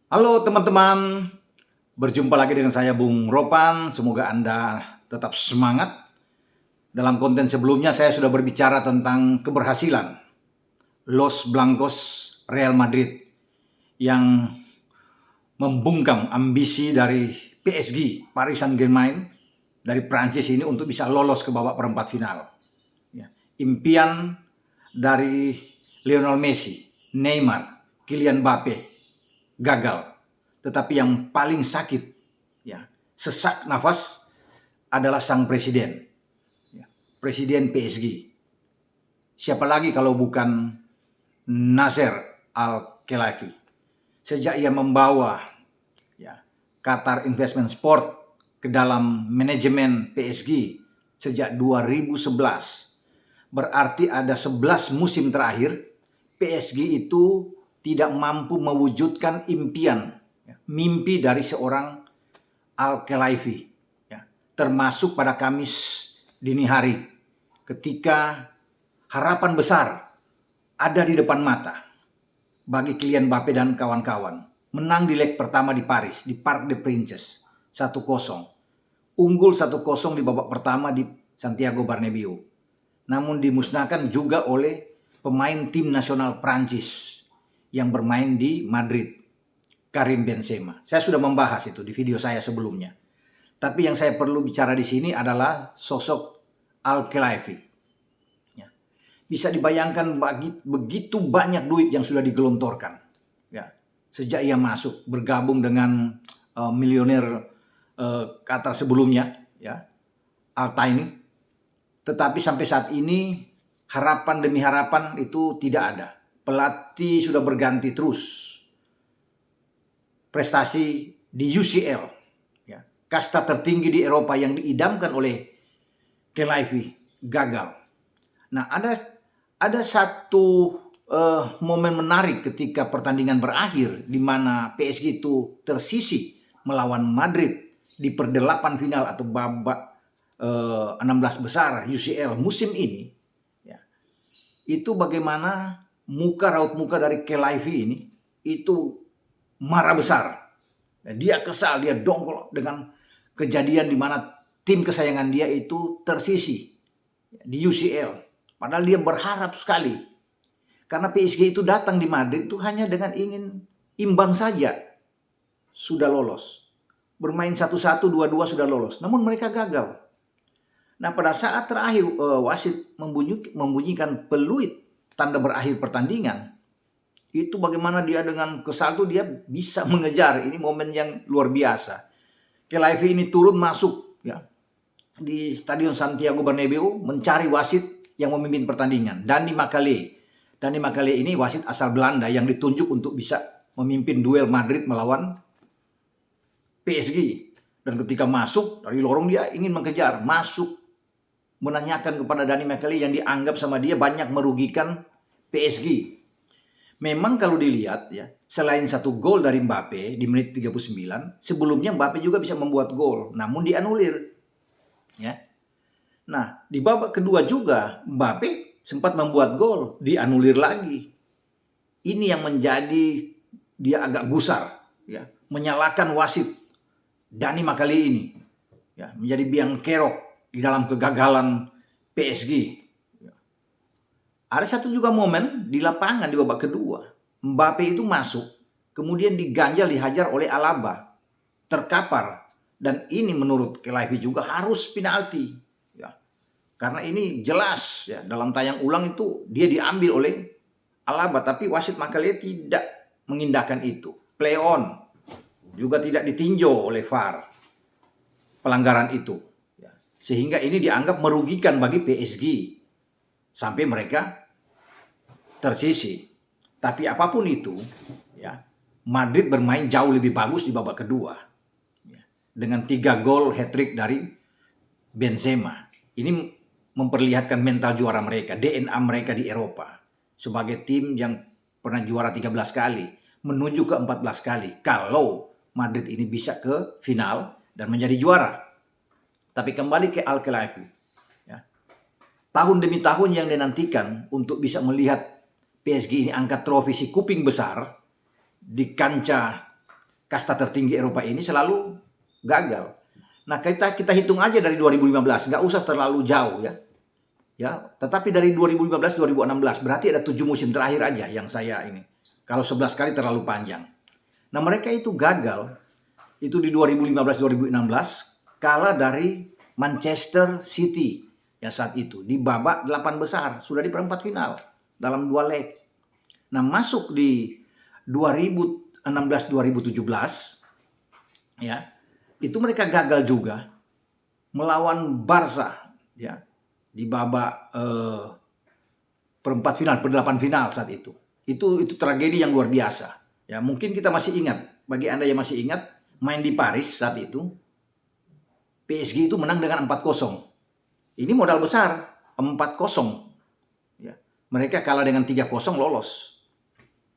Halo teman-teman, berjumpa lagi dengan saya Bung Ropan. Semoga Anda tetap semangat. Dalam konten sebelumnya saya sudah berbicara tentang keberhasilan Los Blancos Real Madrid yang membungkam ambisi dari PSG, Paris Saint-Germain, dari Prancis ini untuk bisa lolos ke babak perempat final. Impian dari Lionel Messi, Neymar, Kylian Mbappe gagal. Tetapi yang paling sakit, sesak nafas adalah sang presiden, presiden PSG. Siapa lagi kalau bukan Nasser Al-Khelaifi. Sejak ia membawa Qatar Investment Sport ke dalam manajemen PSG sejak 2011. Berarti ada 11 musim terakhir PSG itu tidak mampu mewujudkan impian, mimpi dari seorang Al-Khelaifi, termasuk pada Kamis dini hari ketika harapan besar ada di depan mata bagi Kylian Mbappe dan kawan-kawan. Menang di leg pertama di Paris, di Parc des Princes 1-0. Unggul 1-0 di babak pertama di Santiago Bernabeu. Namun dimusnahkan juga oleh pemain tim nasional Prancis yang bermain di Madrid, Karim Benzema. Saya sudah membahas itu di video saya sebelumnya. Tapi yang saya perlu bicara di sini adalah sosok Al-Khelaifi. Bisa dibayangkan begitu banyak duit yang sudah digelontorkan. Sejak ia masuk bergabung dengan milioner Qatar sebelumnya, Al-Thani. Tetapi sampai saat ini harapan demi harapan itu tidak ada. Pelatih sudah berganti terus. Prestasi di UCL, kasta tertinggi di Eropa yang diidamkan oleh Khelaifi, gagal. Nah, ada satu momen menarik ketika pertandingan berakhir di mana PSG itu tersisih melawan Madrid di perdelapan final atau babak 16 besar UCL musim ini. Itu bagaimana raut muka dari Khelaifi ini itu marah besar. Dia kesal, dia dongkol dengan kejadian di mana tim kesayangan dia itu tersisih di UCL. Padahal dia berharap sekali. Karena PSG itu datang di Madrid itu hanya dengan ingin imbang saja. Sudah lolos. Bermain 1-1, 2-2 sudah lolos. Namun mereka gagal. Nah, pada saat terakhir wasit membunyikan peluit tanda berakhir pertandingan, itu bagaimana dia dengan kesal itu dia bisa mengejar. Ini momen yang luar biasa. Khelaifi ini turun masuk di Stadion Santiago Bernabeu mencari wasit yang memimpin pertandingan, Dani Makale. Dani Makale ini wasit asal Belanda yang ditunjuk untuk bisa memimpin duel Madrid melawan PSG. Dan ketika masuk dari lorong dia ingin mengejar, masuk menanyakan kepada Dani Makale yang dianggap sama dia banyak merugikan PSG. Memang kalau dilihat selain satu gol dari Mbappe di menit 39, sebelumnya Mbappe juga bisa membuat gol, namun dianulir. Nah, di babak kedua juga Mbappe sempat membuat gol, dianulir lagi. Ini yang menjadi dia agak gusar, menyalahkan wasit Dani Makale ini, menjadi biang kerok di dalam kegagalan PSG. Ada satu juga momen di lapangan di babak kedua. Mbappe itu masuk, kemudian diganjal dihajar oleh Alaba. Terkapar. Dan ini menurut Khelaifi juga harus penalti. Karena ini jelas dalam tayang ulang itu dia diambil oleh Alaba. Tapi wasit Makale tidak mengindahkan itu. Play on. Juga tidak ditinjau oleh VAR. Pelanggaran itu. Sehingga ini dianggap merugikan bagi PSG. Sampai mereka tersisih. Tapi apapun itu, Madrid bermain jauh lebih bagus di babak kedua. Dengan 3 gol hat-trick dari Benzema. Ini memperlihatkan mental juara mereka, DNA mereka di Eropa. Sebagai tim yang pernah juara 13 kali, menuju ke 14 kali. Kalau Madrid ini bisa ke final dan menjadi juara. Tapi kembali ke Al-Khelaifi. Tahun demi tahun yang dinantikan untuk bisa melihat PSG ini angkat trofi si kuping besar di kancah kasta tertinggi Eropa ini selalu gagal. Nah, kita hitung aja dari 2015, nggak usah terlalu jauh ya. Ya, tetapi dari 2015 2016 berarti ada 7 musim terakhir aja yang saya ini. Kalau 11 kali terlalu panjang. Nah, mereka itu gagal itu di 2015 2016 kalah dari Manchester City ya saat itu di babak 8 besar, sudah di perempat final dalam 2 leg. Nah, masuk di 2016 2017 ya, itu mereka gagal juga melawan Barca ya di babak perempat final, perdelapan final saat itu. Itu tragedi yang luar biasa. Ya, mungkin kita masih ingat, bagi Anda yang masih ingat, main di Paris saat itu, PSG itu menang dengan 4-0. Ini modal besar, 4-0. Ya, mereka kalah dengan 3-0 lolos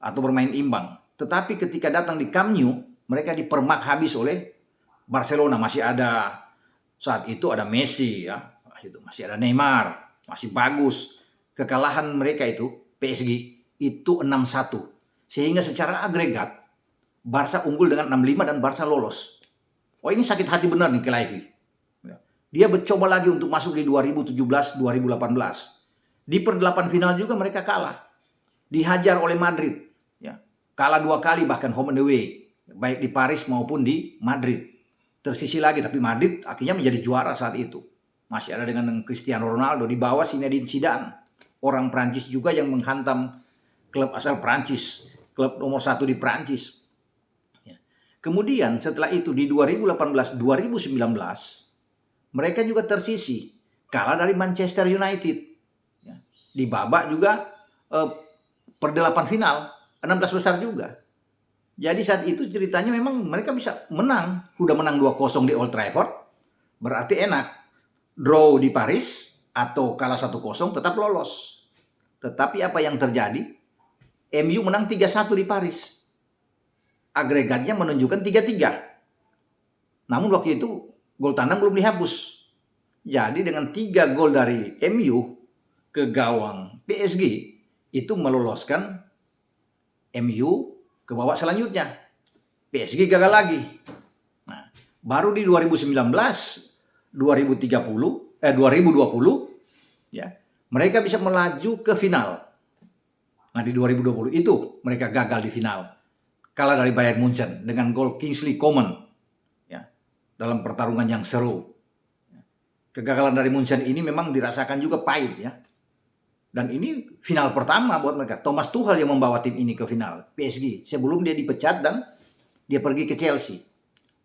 atau bermain imbang. Tetapi ketika datang di Camp Nou, mereka dipermak habis oleh Barcelona. Masih ada saat itu ada Messi ya, masih ada Neymar, masih bagus. Kekalahan mereka itu PSG itu 6-1. Sehingga secara agregat Barca unggul dengan 6-5 dan Barca lolos. Oh, ini sakit hati benar nih Kelaifi. Dia mencoba lagi untuk masuk di 2017-2018. Di perdelapan final juga mereka kalah. Dihajar oleh Madrid. Ya, kalah 2 kali bahkan home and away. Baik di Paris maupun di Madrid. Tersisi lagi, tapi Madrid akhirnya menjadi juara saat itu. Masih ada dengan Cristiano Ronaldo, di bawah Zinedine Zidane. Orang Prancis juga yang menghantam klub asal Prancis. Klub nomor 1 di Prancis. Ya. Kemudian setelah itu di 2018-2019, mereka juga tersisi. Kalah dari Manchester United. Ya. Di babak juga perdelapan final. 16 besar juga. Jadi saat itu ceritanya memang mereka bisa menang. Udah menang 2-0 di Old Trafford. Berarti enak. Draw di Paris atau kalah 1-0 tetap lolos. Tetapi apa yang terjadi? MU menang 3-1 di Paris. Agregatnya menunjukkan 3-3. Namun waktu itu gol tandang belum dihapus. Jadi dengan 3 gol dari MU ke gawang PSG itu meloloskan MU ke babak selanjutnya. PSG gagal lagi. Nah, baru di 2019, 2020 ya, mereka bisa melaju ke final. Nah, di 2020 itu mereka gagal di final. Kalah dari Bayern Munchen dengan gol Kingsley Coman ya, dalam pertarungan yang seru. Kegagalan dari Munchen ini memang dirasakan juga pahit ya. Dan ini final pertama buat mereka. Thomas Tuchel yang membawa tim ini ke final PSG sebelum dia dipecat dan dia pergi ke Chelsea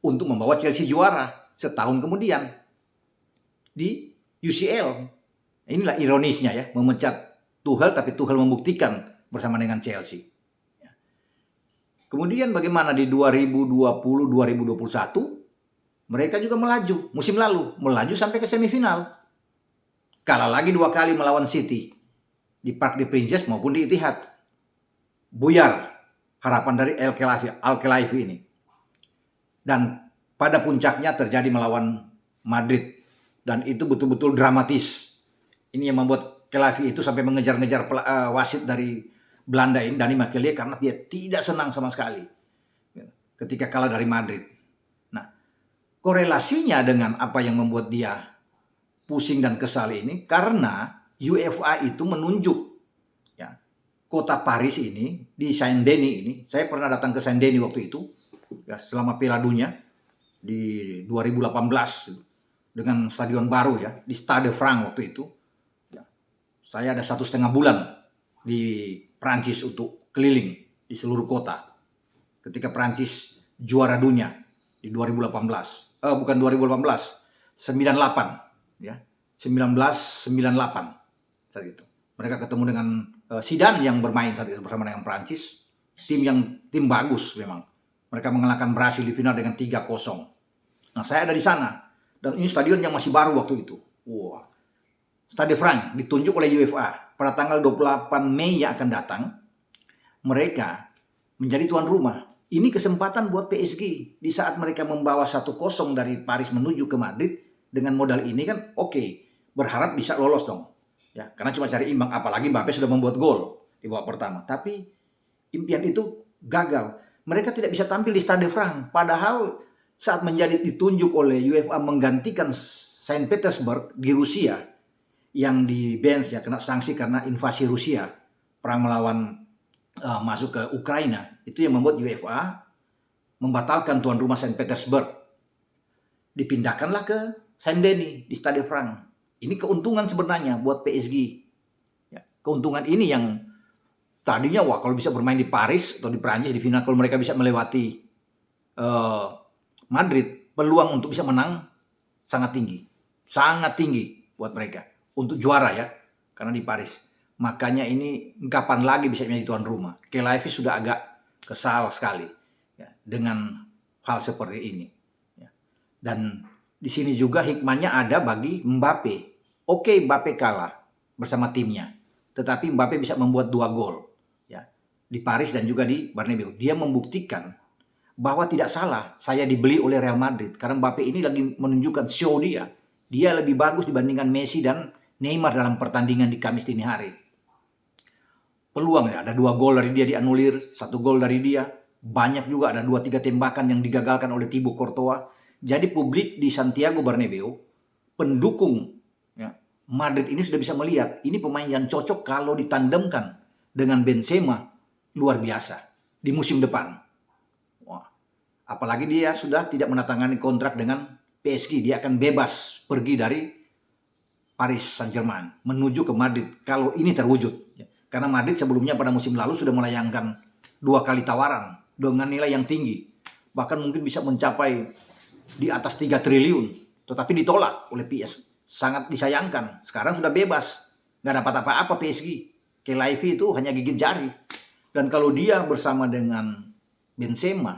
untuk membawa Chelsea juara setahun kemudian di UCL. Inilah ironisnya ya, memecat Tuchel tapi Tuchel membuktikan bersama dengan Chelsea. Kemudian bagaimana di 2020-2021 mereka juga melaju musim lalu, melaju sampai ke semifinal. Kalah lagi 2 kali melawan City di Parc des Princes maupun di Etihad. Buyar harapan dari Al-Khelaifi ini. Dan pada puncaknya terjadi melawan Madrid dan itu betul-betul dramatis. Ini yang membuat Khelaifi itu sampai mengejar-ngejar wasit dari Belanda ini, Danny Makkelie, karena dia tidak senang sama sekali ketika kalah dari Madrid. Nah, korelasinya dengan apa yang membuat dia pusing dan kesal ini karena UEFA itu menunjuk ya, kota Paris ini di Saint-Denis ini. Saya pernah datang ke Saint-Denis waktu itu ya, selama Piala Dunia di 2018 dengan stadion baru ya, di Stade de France waktu itu. Ya, saya ada 1,5 bulan di Prancis untuk keliling di seluruh kota. Ketika Prancis juara dunia di 2018. Bukan 2018, 98 ya. 1998 saat itu. Mereka ketemu dengan Zidane yang bermain saat itu bersama dengan Prancis. Tim bagus memang. Mereka mengalahkan Brasil di final dengan 3-0. Nah, saya ada di sana dan ini stadion yang masih baru waktu itu. Wah. Stade de France ditunjuk oleh UEFA pada tanggal 28 Mei yang akan datang. Mereka menjadi tuan rumah. Ini kesempatan buat PSG di saat mereka membawa 1-0 dari Paris menuju ke Madrid dengan modal ini kan oke. Berharap bisa lolos dong. Ya, karena cuma cari imbang, apalagi Mbappe sudah membuat gol di babak pertama. Tapi impian itu gagal. mereka tidak bisa tampil di Stade France. Padahal saat menjadi ditunjuk oleh UEFA menggantikan Saint Petersburg di Rusia, yang di bench ya, kena sanksi karena invasi Rusia, perang melawan masuk ke Ukraina, itu yang membuat UEFA membatalkan tuan rumah Saint Petersburg. Dipindahkanlah ke Saint-Denis di Stade France. Ini keuntungan sebenarnya buat PSG. Ya, keuntungan ini yang tadinya wah kalau bisa bermain di Paris atau di Prancis di final, kalau mereka bisa melewati Madrid, peluang untuk bisa menang sangat tinggi buat mereka untuk juara ya, karena di Paris. Makanya ini kapan lagi bisa menjadi tuan rumah. Kelaifi sudah agak kesal sekali ya, dengan hal seperti ini. Ya. Dan di sini juga hikmahnya ada bagi Mbappe. Oke, Mbappe kalah bersama timnya, tetapi Mbappe bisa membuat 2 gol ya, di Paris dan juga di Bernabeu. Dia membuktikan bahwa tidak salah saya dibeli oleh Real Madrid, karena Mbappe ini lagi menunjukkan show dia. Dia lebih bagus dibandingkan Messi dan Neymar dalam pertandingan di Kamis dini hari. Peluangnya ada 2 gol dari dia dianulir, 1 gol dari dia. Banyak juga ada 2-3 tembakan yang digagalkan oleh Thibaut Courtois. Jadi publik di Santiago Bernabeu, pendukung ya, Madrid ini sudah bisa melihat ini pemain yang cocok kalau ditandemkan dengan Benzema, luar biasa di musim depan. Wah, apalagi dia sudah tidak menandatangani kontrak dengan PSG, dia akan bebas pergi dari Paris Saint-Germain menuju ke Madrid kalau ini terwujud. Karena Madrid sebelumnya pada musim lalu sudah melayangkan 2 kali tawaran dengan nilai yang tinggi. Bahkan mungkin bisa mencapai di atas 3 triliun. Tetapi ditolak oleh PS. Sangat disayangkan. Sekarang sudah bebas. Nggak dapat apa-apa PSG. Kelaifi itu hanya gigit jari. Dan kalau dia bersama dengan Benzema,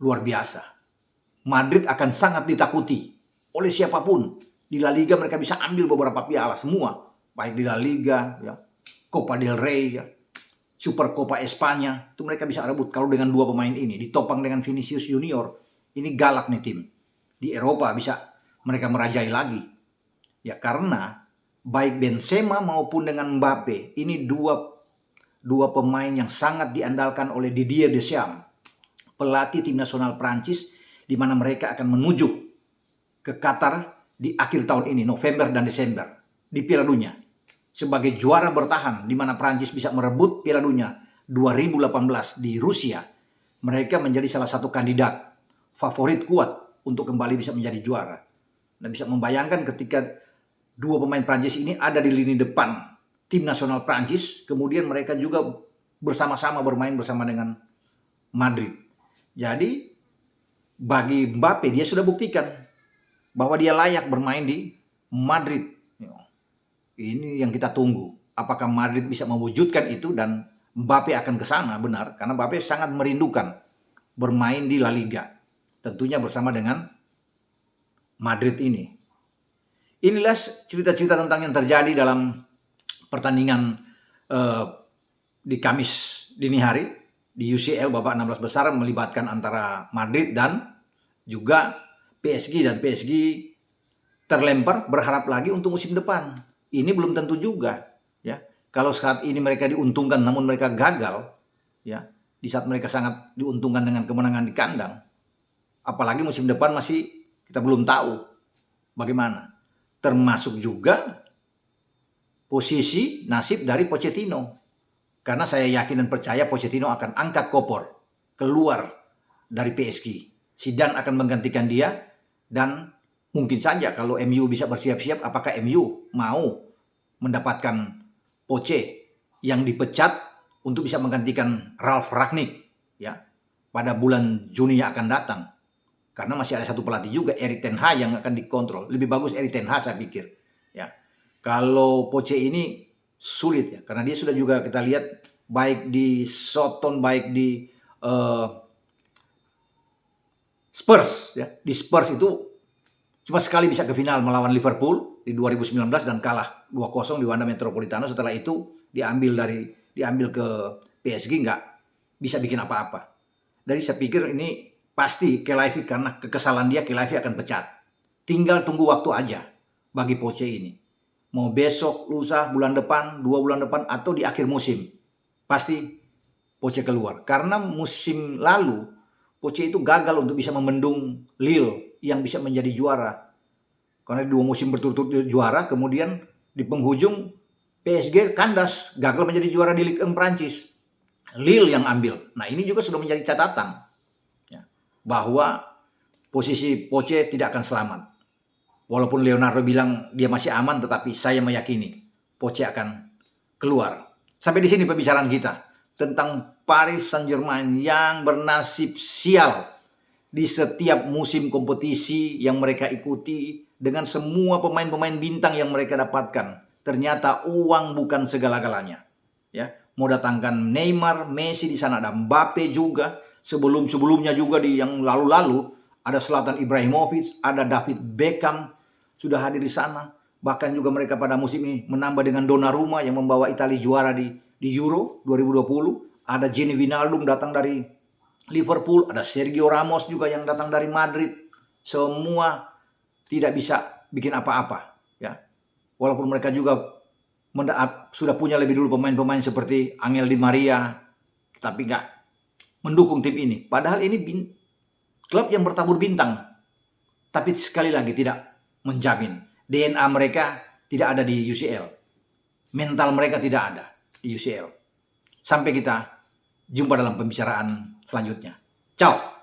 luar biasa. Madrid akan sangat ditakuti oleh siapapun. Di La Liga mereka bisa ambil beberapa piala semua. Baik di La Liga, ya, Copa del Rey, ya, Super Copa Espanya. Itu mereka bisa rebut kalau dengan 2 pemain ini. Ditopang dengan Vinicius Junior. Ini galak nih tim. Di Eropa bisa mereka merajai lagi. Ya karena baik Benzema maupun dengan Mbappe. Ini dua pemain yang sangat diandalkan oleh Didier Deschamps, pelatih tim nasional Prancis, di mana mereka akan menuju ke Qatar di akhir tahun ini, November dan Desember, di Piala Dunia. Sebagai juara bertahan, di mana Prancis bisa merebut Piala Dunia 2018 di Rusia. Mereka menjadi salah satu kandidat favorit kuat untuk kembali bisa menjadi juara. Dan bisa membayangkan ketika 2 pemain Prancis ini ada di lini depan tim nasional Prancis, kemudian mereka juga bersama-sama bermain bersama dengan Madrid. Jadi bagi Mbappe dia sudah buktikan bahwa dia layak bermain di Madrid. Ini yang kita tunggu. Apakah Madrid bisa mewujudkan itu dan Mbappe akan ke sana, benar. Karena Mbappe sangat merindukan bermain di La Liga. Tentunya bersama dengan Madrid ini. Inilah cerita-cerita tentang yang terjadi dalam pertandingan di Kamis dini hari. Di UCL babak 16 besar melibatkan antara Madrid dan juga PSG. Dan PSG terlempar berharap lagi untuk musim depan. Ini belum tentu juga ya. Kalau saat ini mereka diuntungkan namun mereka gagal ya, di saat mereka sangat diuntungkan dengan kemenangan di kandang, apalagi musim depan masih kita belum tahu bagaimana. Termasuk juga posisi nasib dari Pochettino. Karena saya yakin dan percaya Pochettino akan angkat koper keluar dari PSG. Zidane akan menggantikan dia dan mungkin saja kalau MU bisa bersiap-siap, apakah MU mau mendapatkan Poche yang dipecat untuk bisa menggantikan Ralf Rangnick ya pada bulan Juni yang akan datang. Karena masih ada satu pelatih juga, Erik ten Hag, yang akan dikontrol. Lebih bagus Erik ten Hag saya pikir. Ya. Kalau Poche ini sulit ya, karena dia sudah juga kita lihat baik di Soton, baik di Spurs ya. Di Spurs itu cuma sekali bisa ke final melawan Liverpool di 2019 dan kalah 2-0 di Wanda Metropolitano. Setelah itu diambil ke PSG, nggak bisa bikin apa-apa. Jadi saya pikir ini pasti Kelaifi, karena kekesalan dia Kelaifi akan pecat. Tinggal tunggu waktu aja bagi Poche ini. Mau besok, lusa, bulan depan, 2 bulan depan, atau di akhir musim. Pasti Poche keluar. Karena musim lalu Poche itu gagal untuk bisa membendung Lille yang bisa menjadi juara. Karena 2 musim berturut-turut juara, kemudian di penghujung PSG kandas, gagal menjadi juara di Ligue 1 Prancis. Lille yang ambil. Nah, ini juga sudah menjadi catatan ya, bahwa posisi Poche tidak akan selamat. Walaupun Leonardo bilang dia masih aman, tetapi saya meyakini Poche akan keluar. Sampai di sini pembicaraan kita tentang Paris Saint-Germain yang bernasib sial di setiap musim kompetisi yang mereka ikuti, dengan semua pemain-pemain bintang yang mereka dapatkan. Ternyata uang bukan segala-galanya. Ya, mau datangkan Neymar, Messi, di sana ada Mbappe juga. Sebelum-sebelumnya juga di yang lalu-lalu ada Zlatan Ibrahimovic, ada David Beckham sudah hadir di sana. Bahkan juga mereka pada musim ini menambah dengan Donnarumma yang membawa Italia juara di Euro 2020. Ada Gini Wijnaldum datang dari Liverpool, ada Sergio Ramos juga yang datang dari Madrid. Semua tidak bisa bikin apa-apa, ya. Walaupun mereka juga sudah punya lebih dulu pemain-pemain seperti Angel Di Maria, tapi nggak mendukung tim ini. Padahal ini klub yang bertabur bintang, tapi sekali lagi tidak menjamin. DNA mereka tidak ada di UCL. Mental mereka tidak ada di UCL. Sampai kita jumpa dalam pembicaraan selanjutnya. Ciao.